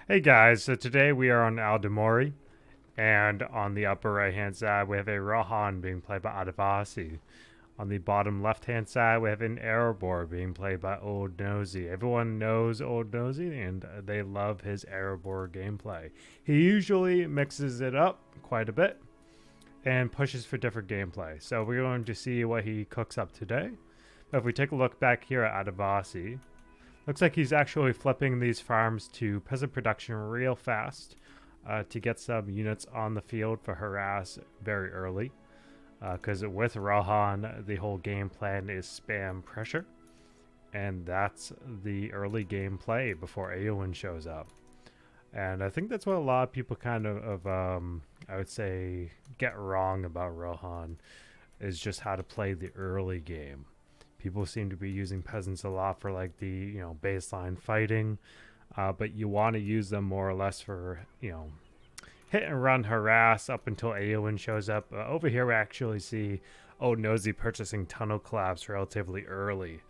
Hey guys, so today we are on Aldemori, and on the upper right hand side we have a Rohan being played by Adivassi. On the bottom left hand side we have an Erebor being played by Old Nosey. Everyone knows Old Nosey and they love his Erebor gameplay. He usually mixes it up quite a bit and pushes for different gameplay. So we're going to see what he cooks up today. But if we take a look back here at Adivassi, looks like he's actually flipping these farms to peasant production real fast to get some units on the field for harass very early. Because with Rahan, the whole game plan is spam pressure. And that's the early game play before Eowyn shows up. And I think that's what a lot of people kind of I would say, get wrong about Rohan is just how to play the early game. People seem to be using peasants a lot for like the baseline fighting, but you want to use them more or less for hit and run harass up until Eowyn shows up. Over here we actually see Nosey purchasing tunnel collapse relatively early.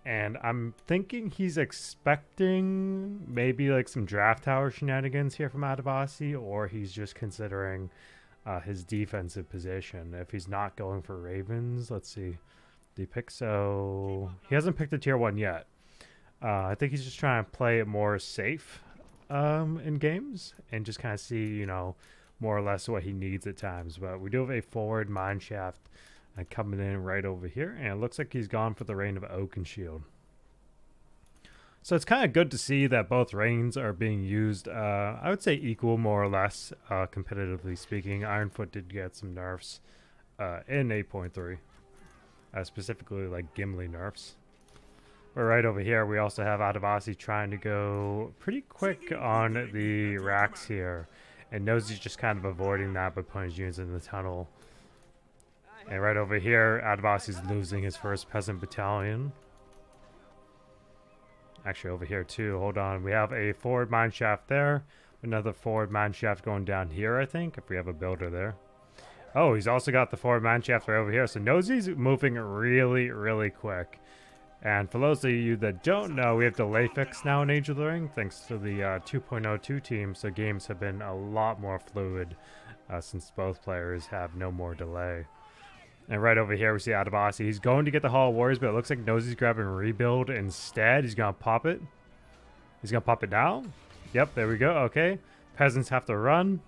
And I'm thinking he's expecting maybe like some draft tower shenanigans here from Adivassi, or he's just considering his defensive position. If he's not going for Ravens, let's see. The pick, so he hasn't picked a tier 1 yet. I think he's just trying to play it more safe in games and just kind of see, more or less what he needs at times. But we do have a forward mineshaft coming in right over here, and it looks like he's gone for the Reign of Oakenshield. So it's kind of good to see that both reigns are being used, I would say equal more or less, competitively speaking. Ironfoot did get some nerfs in 8.3. Specifically like Gimli nerfs. But right over here, we also have Adivassi trying to go pretty quick on the racks here. And Nosey's just kind of avoiding that by putting his units in the tunnel. And right over here, Adivassi's losing his first peasant battalion. Actually, over here too. Hold on. We have a forward mineshaft there. Another forward mineshaft going down here, I think, if we have a builder there. Oh, he's also got the forward mineshaft right over here. So Nosey's moving really, really quick. And for those of you that don't know, we have delay fix now in Age of the Ring, thanks to the 2.02 team. So games have been a lot more fluid since both players have no more delay. And right over here, we see Adivassi. He's going to get the Hall of Warriors, but it looks like Nosey's grabbing Rebuild instead. He's going to pop it. He's going to pop it now. Yep, there we go. Okay. Peasants have to run.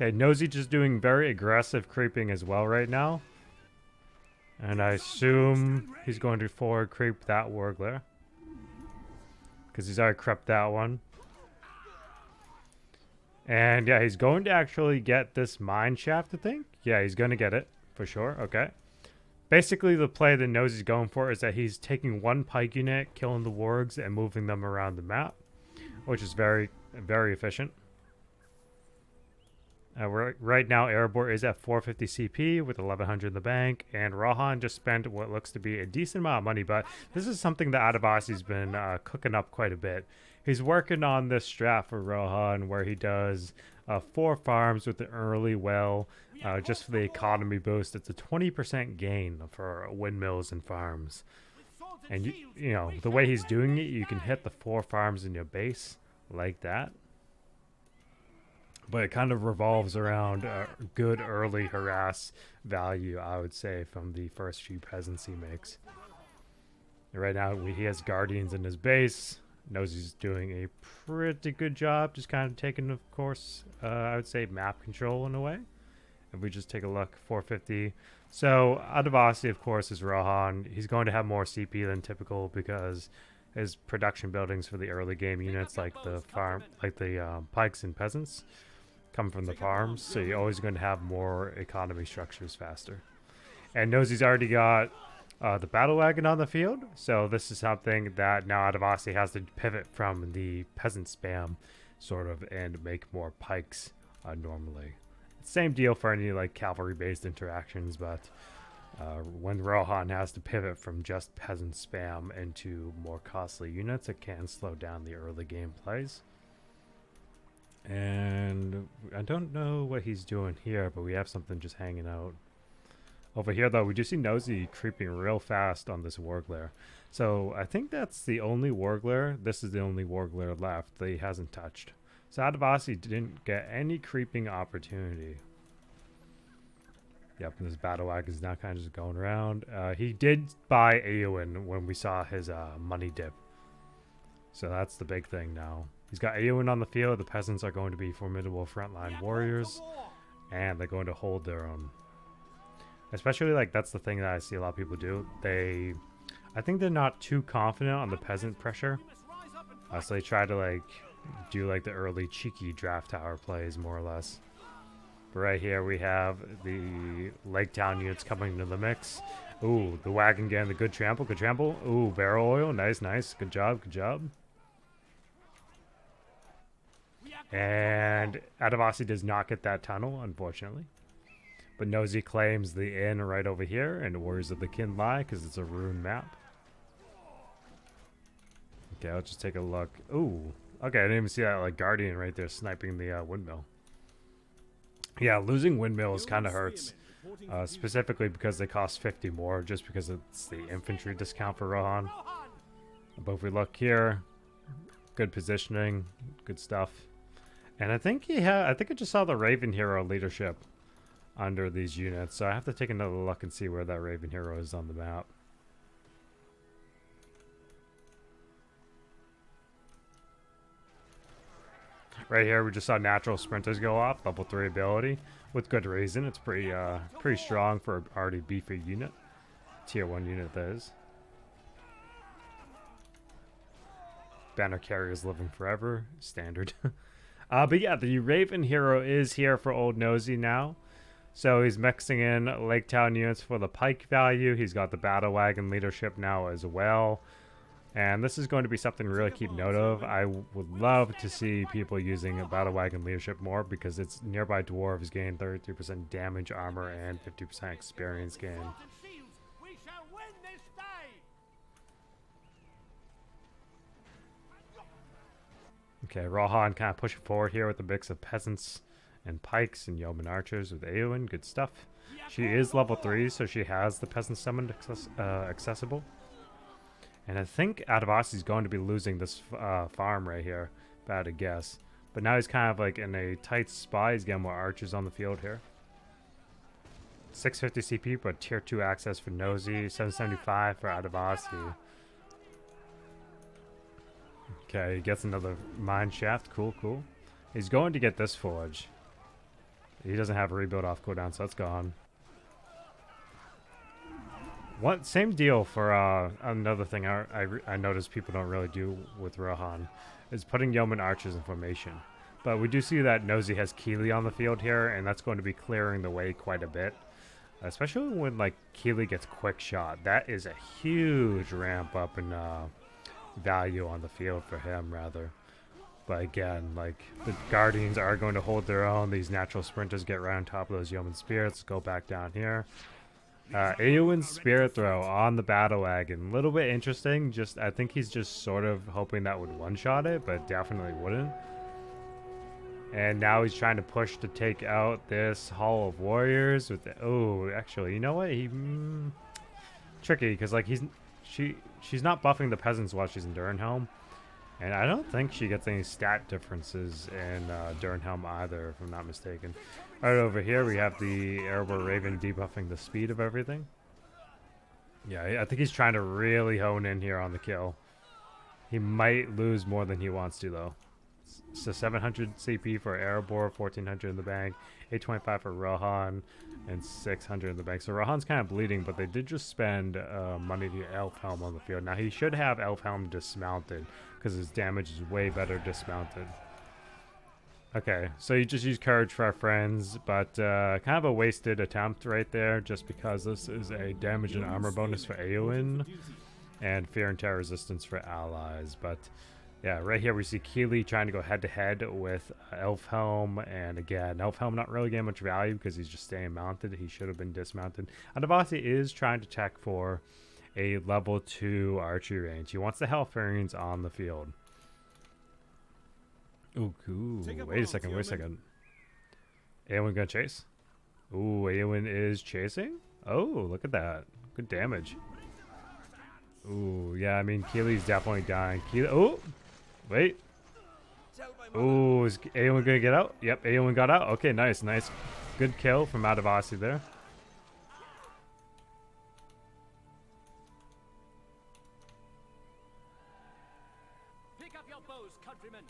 Okay, Nosey just doing very aggressive creeping as well right now. And I assume he's going to forward creep that Wargler. Because he's already crept that one. And yeah, he's going to actually get this mine shaft, I think. Yeah, he's going to get it for sure. Okay. Basically, the play that Nosey's going for is that he's taking one pike unit, killing the wargs, and moving them around the map, which is very, very efficient. Right now, Erebor is at 450 CP with 1100 in the bank, and Rahan just spent what looks to be a decent amount of money, but this is something that Adivassi's been cooking up quite a bit. He's working on this strat for Rohan where he does 4 farms with the early well just for the economy boost. It's a 20% gain for windmills and farms. And, you know, the way he's doing it, you can hit the 4 farms in your base like that. But it kind of revolves around good early harass value, I would say, from the first few peasants he makes. And right now, he has guardians in his base. Knows he's doing a pretty good job, just kind of taking, of course, I would say map control in a way. If we just take a look, 450. So Adivassi, of course, is Rohan. He's going to have more CP than typical because his production buildings for the early game units, like the farm, like the pikes and peasants, come from the farms, so you're always going to have more economy structures faster. And Nosey's already got the battle wagon on the field, so this is something that now Adivassi has to pivot from the peasant spam, sort of, and make more pikes normally. Same deal for any like cavalry-based interactions, but when Rohan has to pivot from just peasant spam into more costly units, it can slow down the early game plays. And I don't know what he's doing here, but we have something just hanging out. Over here, though, we do see Nosey creeping real fast on this Warglare. So I think that's the only Warglare. This is the only Warglare left that he hasn't touched. So Adivassi didn't get any creeping opportunity. Yep, and this battle wagon is now kind of just going around. He did buy Eowyn when we saw his money dip. So that's the big thing now. He's got Eowyn on the field. The peasants are going to be formidable frontline warriors. And they're going to hold their own. Especially, like, that's the thing that I see a lot of people do. I think they're not too confident on the peasant pressure. So they try to, like, do, like, the early cheeky draft tower plays, more or less. But right here we have the Lake Town units coming into the mix. Ooh, the wagon getting the good trample, good trample. Ooh, barrel oil, nice, nice. Good job, good job. And Adivassi does not get that tunnel, unfortunately. But Nosey claims the inn right over here, and Warriors of the Kin lie because it's a ruined map. Okay, I'll just take a look. Ooh, okay, I didn't even see that like Guardian right there sniping the windmill. Yeah, losing windmills kind of hurts, specifically because they cost 50 more, just because it's the infantry discount for Rohan. But if we look here, good positioning, good stuff. And I think I just saw the Raven Hero leadership under these units, so I have to take another look and see where that Raven Hero is on the map. Right here, we just saw natural sprinters go off, level 3 ability, with good reason. It's pretty strong for an already beefy unit, tier 1 unit that is. Banner carriers living forever, standard. But yeah, the Raven Hero is here for old Nosey now. So he's mixing in Lake Town units for the pike value. He's got the battle wagon leadership now as well. And this is going to be something to really keep note of. I would love to see people using a battle wagon leadership more, because it's nearby dwarves gain 33% damage, armor, and 50% experience gain. Okay, Rohan kind of pushing forward here with a mix of peasants and pikes and yeoman archers with Eowyn. Good stuff. She is level 3, so she has the peasant summon accessible. And I think Adivassi's going to be losing this farm right here. Bad to guess. But now he's kind of like in a tight spot. He's getting more archers on the field here. 650 CP, but tier 2 access for Nosey. 775 for Adivassi. Okay, he gets another mine shaft. Cool, cool. He's going to get this forge. He doesn't have a rebuild off cooldown, so it's gone. Same deal for another thing I noticed people don't really do with Rohan is putting yeoman archers in formation. But we do see that Nosey has Keeley on the field here, and that's going to be clearing the way quite a bit. Especially when like Keeley gets quick shot. That is a huge ramp up in value on the field for him, rather. But again, like, the Guardians are going to hold their own. These natural sprinters get right on top of those yeoman spirits. Go back down here. Eowyn's Spirit Throw on the battle wagon. A little bit interesting. I think he's just sort of hoping that would one-shot it, but definitely wouldn't. And now he's trying to push to take out this Hall of Warriors with oh, actually, you know what? Tricky, because like she's not buffing the peasants while she's in Durnhelm. And I don't think she gets any stat differences in Durnhelm either, if I'm not mistaken. Right over here, we have the Erebor Raven debuffing the speed of everything. Yeah, I think he's trying to really hone in here on the kill. He might lose more than he wants to, though. So 700 CP for Erebor, 1400 in the bank, 825 for Rohan, and 600 in the bank. So Rohan's kind of bleeding, but they did just spend money to Elfhelm on the field. Now he should have Elfhelm dismounted, because his damage is way better dismounted. Okay, so you just use Courage for our friends, but kind of a wasted attempt right there, just because this is a damage and armor bonus for Eowyn, and fear and terror resistance for allies. But yeah, right here we see Keeley trying to go head-to-head with Elfhelm, and again, Elfhelm not really getting much value because he's just staying mounted. He should have been dismounted. Adivassi is trying to check for a level 2 archery range. He wants the Hellfurians on the field. Ooh, cool. Wait a second. Eowyn gonna chase? Ooh, Eowyn is chasing? Oh, look at that. Good damage. Ooh, yeah, I mean, Keely's definitely dying. Keely, oh, wait. Oh, is anyone gonna get out? Yep, anyone got out. Okay, nice, nice. Good kill from Adivassi there. Pick up your bows, countrymen.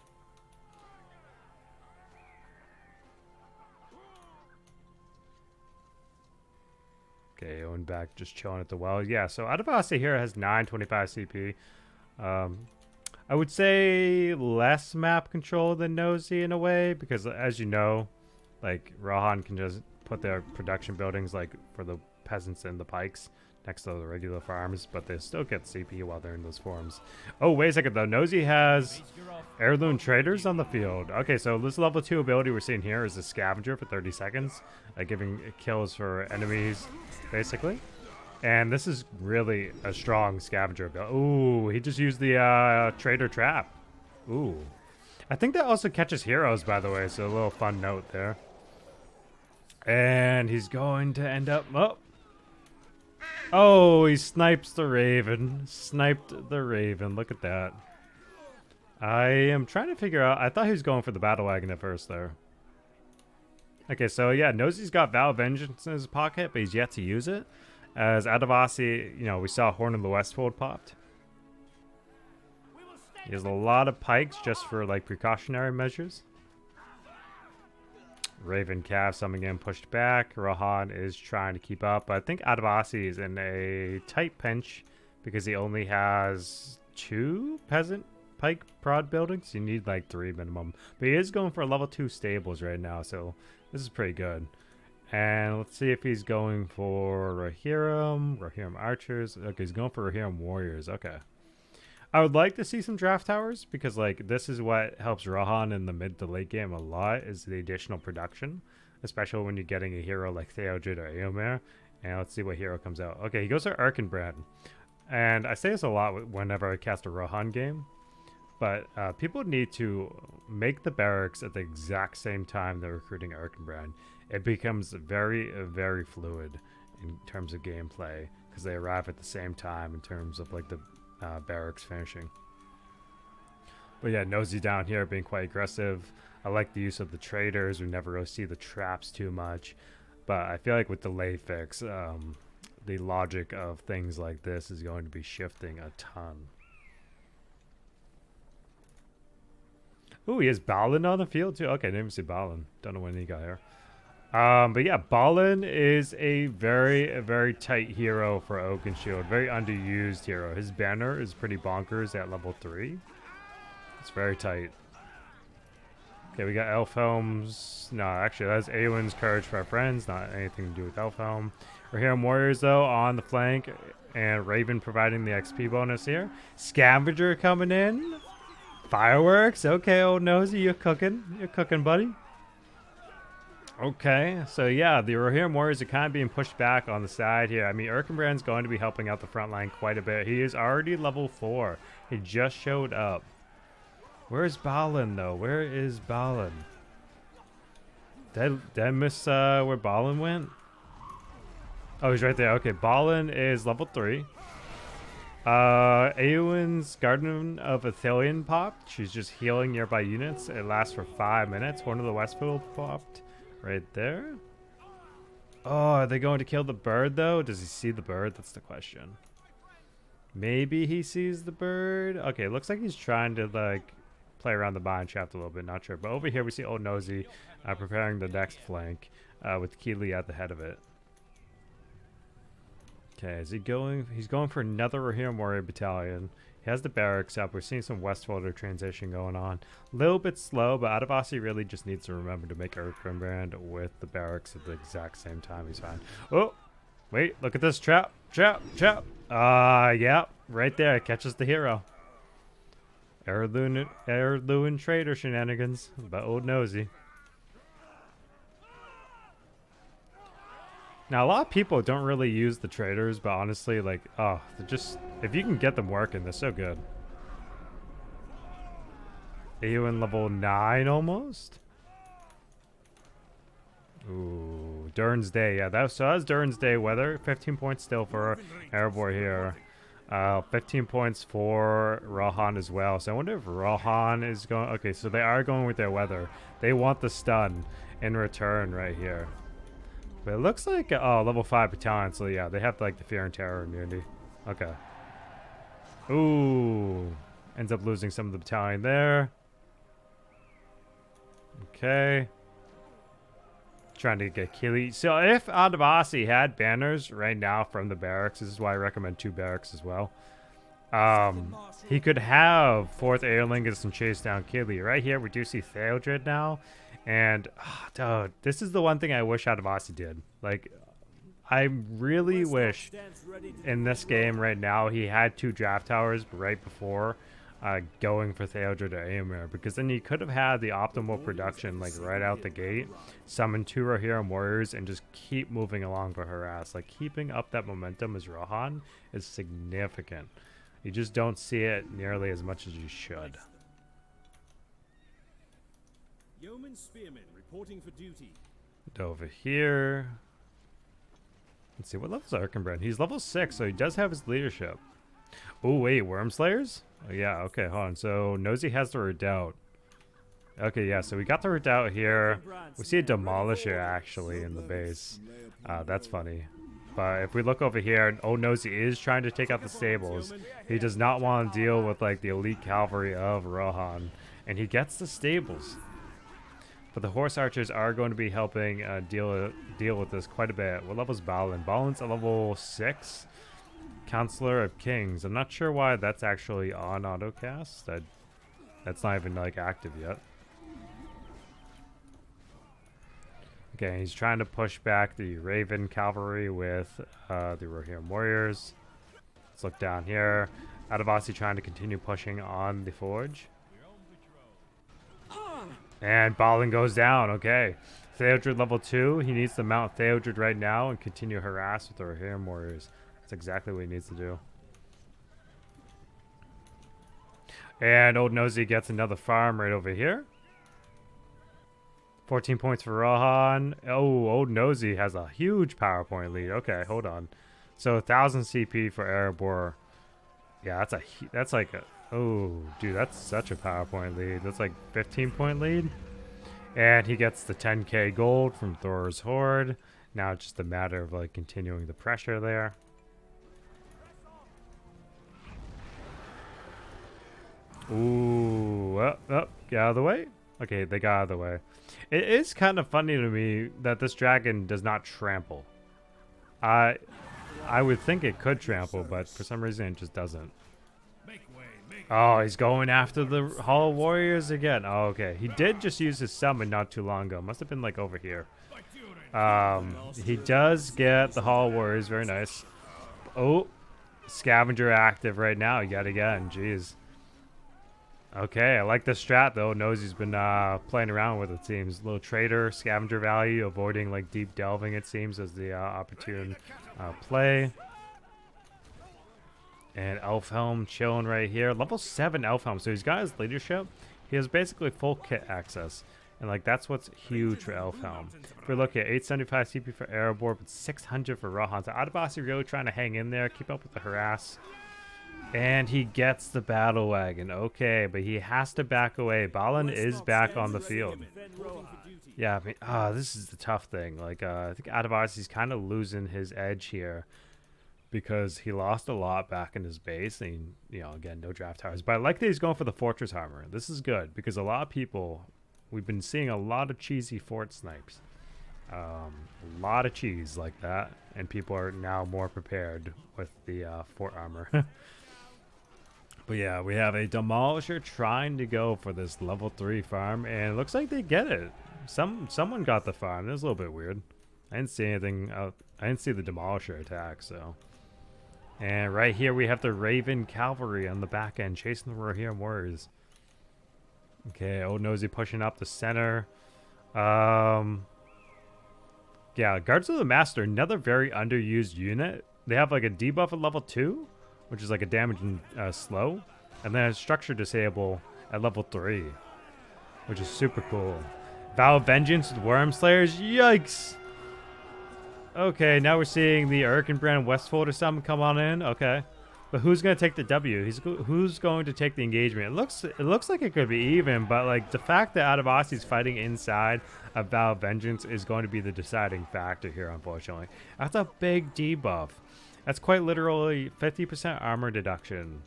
Okay, Owen back just chilling at the well. Yeah, so Adivassi here has 925 CP. I would say less map control than Nosey in a way, because as you know, like Rohan can just put their production buildings like for the peasants and the pikes next to the regular farms, but they still get CP while they're in those forms. Oh, wait a second though. Nosey has heirloom traders on the field. Okay, so this level 2 ability we're seeing here is a scavenger for 30 seconds, giving kills for enemies, basically. And this is really a strong scavenger ability. Ooh, he just used the trader trap. Ooh. I think that also catches heroes, by the way, so a little fun note there. And he's going to end up... Oh, he snipes the Raven. Sniped the Raven. Look at that. I am trying to figure out... I thought he was going for the battle wagon at first there. Okay, so yeah, Nosey's got Vow of Vengeance in his pocket, but he's yet to use it. As Adivassi, you know, we saw Horn of the Westfold popped. He has a lot of pikes just for like precautionary measures. Raven Cav summing in, pushed back. Rohan is trying to keep up, but I think Adivassi is in a tight pinch because he only has 2 peasant pike prod buildings. You need like 3 minimum, but he is going for level 2 stables right now, so this is pretty good. And let's see if he's going for Rohirrim Archers. Okay, he's going for Rohirrim Warriors. Okay. I would like to see some draft towers because, like, this is what helps Rohan in the mid to late game a lot is the additional production, especially when you're getting a hero like Theodred or Eomer. And let's see what hero comes out. Okay, he goes to Erkenbrand. And I say this a lot whenever I cast a Rohan game, but people need to make the barracks at the exact same time they're recruiting Erkenbrand. It becomes very, very fluid in terms of gameplay because they arrive at the same time in terms of like the barracks finishing. But yeah, Nosey down here being quite aggressive. I like the use of the traders. We never really see the traps too much. But I feel like with the lay fix, the logic of things like this is going to be shifting a ton. Ooh, he has Balin on the field too. Okay, didn't even see Balin. Don't know when he got here. But yeah, Balin is a very, very tight hero for Oakenshield. Very underused hero. His banner is pretty bonkers at level 3. It's very tight. Okay, we got Elfhelm's. No, actually, that's Awen's Courage for Our Friends. Not anything to do with Elfhelm. Rohirrim Warriors, though, on the flank. And Raven providing the XP bonus here. Scavenger coming in. Fireworks. Okay, old Nosey, you're cooking. You're cooking, buddy. Okay, so yeah, the Rohirrim Warriors are kind of being pushed back on the side here. I mean, Erkenbrand's going to be helping out the front line quite a bit. He is already level 4. He just showed up. Where's Balin, though? Where is Balin? Did I miss where Balin went? Oh, he's right there. Okay, Balin is level 3. Eowyn's Garden of Athelion popped. She's just healing nearby units. It lasts for 5 minutes. Horn of the Westfield popped. Right there. Oh, are they going to kill the bird, though? Does he see the bird? That's the question. Maybe he sees the bird. Okay, looks like he's trying to, like, play around the mine shaft a little bit. Not sure. But over here, we see old Nosey preparing the next flank with Keely at the head of it. Okay, is he going? He's going for another Rohirrim Warrior Battalion. He has the barracks up. We're seeing some Westfolder transition going on. A little bit slow, but Adivassi really just needs to remember to make Erkenbrand with the barracks at the exact same time. He's fine. Oh, wait, look at this trap. Trap. Yeah, right there. It catches the hero. Heirloom trader shenanigans by old Nosey. Now, a lot of people don't really use the traders, but honestly, like, oh, they're just, if you can get them working, they're so good. Eowyn level 9 almost? Ooh, Durn's Day. Yeah, that's Durn's Day weather. 15 points still for Erebor here. 15 points for Rohan as well. So I wonder if Rohan is going... Okay, so they are going with their weather. They want the stun in return right here. But it looks like... Oh, level 5 battalion. So yeah, they have like the fear and terror immunity. Okay. Ooh. Ends up losing some of the battalion there. Okay. Trying to get Kili. So if Adivassi had banners right now from the barracks, this is why I recommend 2 barracks as well. He could have 4th Aerlingus and chase down Kili. Right here, we do see Theodred now. And, dude, this is the one thing I wish Adivassi did. Like, I really wish in this game right now he had 2 draft towers right before going for Theodred or Aemir, because then he could have had the optimal production like right out the gate, summon 2 Rohirrim warriors, and just keep moving along for harass. Like keeping up that momentum as Rohan is significant. You just don't see it nearly as much as you should. Yeoman spearmen reporting for duty. And over here, let's see, what level is Arkenbrand? He's level 6, so he does have his leadership. Oh wait, Wormslayers? Oh, yeah, okay, hold on. So Nosey has the Redoubt. Okay, yeah, so we got the Redoubt here. We see a Demolisher actually in the base. That's funny. But if we look over here, Old Nosey is trying to take out the stables. He does not want to deal with like the elite cavalry of Rohan. And he gets the stables. But the horse archers are going to be helping deal with this quite a bit. What level is Balin? Balin's a level 6. Counselor of Kings. I'm not sure why that's actually on autocast. That's not even like active yet. Okay, he's trying to push back the Raven cavalry with the Rohirrim warriors. Let's look down here. Adivassi trying to continue pushing on the forge. And Balin goes down. Okay. Theodred level 2. He needs to mount Theodred right now and continue harass with the Rohirrim warriors. That's exactly what he needs to do. And Old Nosey gets another farm right over here. 14 points for Rohan. Oh, Old Nosey has a huge PowerPoint lead. Okay, hold on. So 1,000 CP for Erebor. Yeah, that's like a... Oh, dude, that's such a PowerPoint lead. That's like 15-point lead. And he gets the 10k gold from Thor's Horde. Now it's just a matter of like continuing the pressure there. Ooh, get out of the way. Okay, they got out of the way. It is kind of funny to me that this dragon does not trample. I would think it could trample, but for some reason it just doesn't. Oh, he's going after the Hall Warriors again. Oh, okay. He did just use his summon not too long ago. Must have been like over here. He does get the Hall Warriors. Very nice. Oh, Scavenger active right now yet again. Jeez. Okay, I like the strat though. Nosey's been playing around with it seems. Little trader, scavenger value, avoiding like deep delving it seems as the opportune play. And Elfhelm chilling right here. Level 7 Elfhelm. So he's got his leadership. He has basically full kit access. And like that's what's huge for Elfhelm. If we look at 875 CP for Erebor, but 600 for Rohan. So Adivassi really trying to hang in there, keep up with the harass. And he gets the battle wagon. Okay, but he has to back away. Balin is back on the field. Yeah, I mean, this is the tough thing. Like, I think Adivassi's kind of losing his edge here because he lost a lot back in his base. And, you know, again, no draft towers. But I like that he's going for the fortress armor. This is good because a lot of people, we've been seeing a lot of cheesy fort snipes. A lot of cheese like that. And people are now more prepared with the fort armor. But yeah, we have a Demolisher trying to go for this level 3 farm, and it looks like they get it. Someone got the farm. It was a little bit weird. I didn't see anything. I didn't see the Demolisher attack, so. And right here we have the Raven Cavalry on the back end chasing the Rohirrim warriors. Okay, Old Nosey pushing up the center. Yeah, Guards of the Master, another very underused unit. They have like a debuff at level 2. Which is like a damage and slow. And then a structure disable at level 3. Which is super cool. Vow of Vengeance with Worm Slayers. Yikes! Okay, now we're seeing the Erkenbrand Westfold or something come on in. Okay. But who's going to take the W? Who's going to take the engagement? It looks like it could be even, but like the fact that Adivassi's fighting inside of Vow of Vengeance is going to be the deciding factor here, unfortunately. That's a big debuff. That's quite literally 50% armor deduction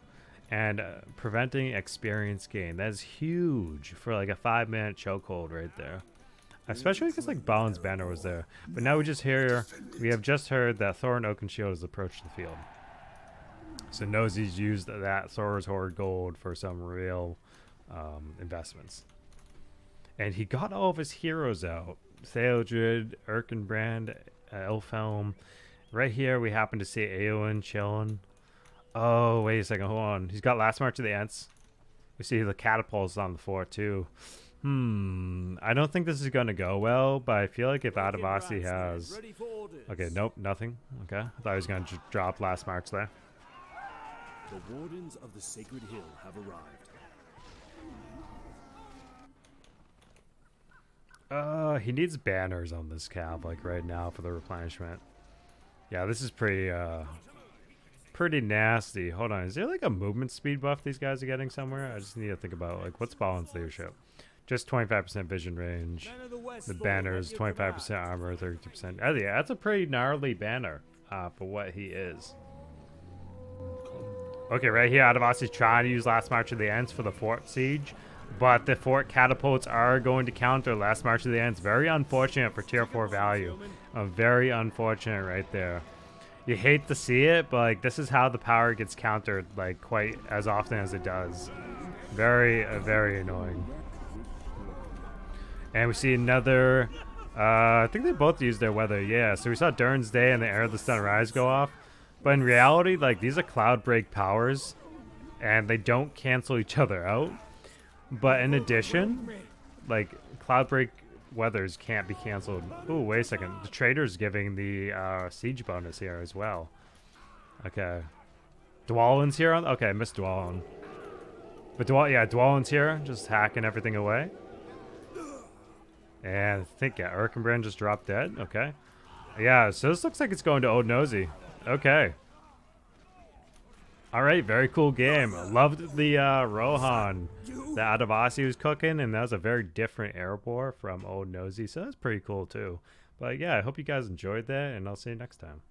and preventing experience gain. That is huge for like a 5-minute chokehold right there. Especially because like Balin's banner was there. But now we have just heard that Thor and Oakenshield has approached the field. So Nosey's used that Thor's Horde gold for some real investments. And he got all of his heroes out. Theodred, Erkenbrand, Elfhelm. Right here we happen to see Eowyn chilling. Oh, wait a second, hold on. He's got Last March of the Ents. We see the catapults on the fort too. I don't think this is going to go well, but I feel like if Adivassi has... Okay, nope, nothing. Okay, I thought he was going to drop Last March there. The Wardens of the Sacred Hill have arrived. He needs banners on this cap, like right now for the replenishment. Yeah, this is pretty nasty. Hold on, is there like a movement speed buff these guys are getting somewhere? I just need to think about like what's Balin's leadership. Just 25% vision range. The banners, 25% armor, 32%. Oh, yeah, that's a pretty gnarly banner for what he is. Okay, right here, Adivassi's trying to use Last March of the Ents for the fort siege, but the fort catapults are going to counter Last March of the Ents. Very unfortunate for tier 4 value. Very unfortunate right there. You hate to see it, but like this is how the power gets countered like quite as often as it does. Very annoying. And we see another, I think they both used their weather, yeah. So we saw Durn's Day and the Air of the Sunrise go off. But in reality, like, these are cloud break powers, and they don't cancel each other out. But in addition, like, cloud break weathers can't be canceled. Ooh, wait a second. The trader's giving the siege bonus here as well. Okay. Dwalin's here on... Okay, I missed Dwalin. But Dwalin's here, just hacking everything away. And I think, yeah, Erkenbrand just dropped dead. Okay. Yeah, so this looks like it's going to Old Nosey. Okay. Alright, very cool game. Loved the Rohan that Adivassi was cooking, and that was a very different Erebor from Old Nosey, so that's pretty cool too. But yeah, I hope you guys enjoyed that, and I'll see you next time.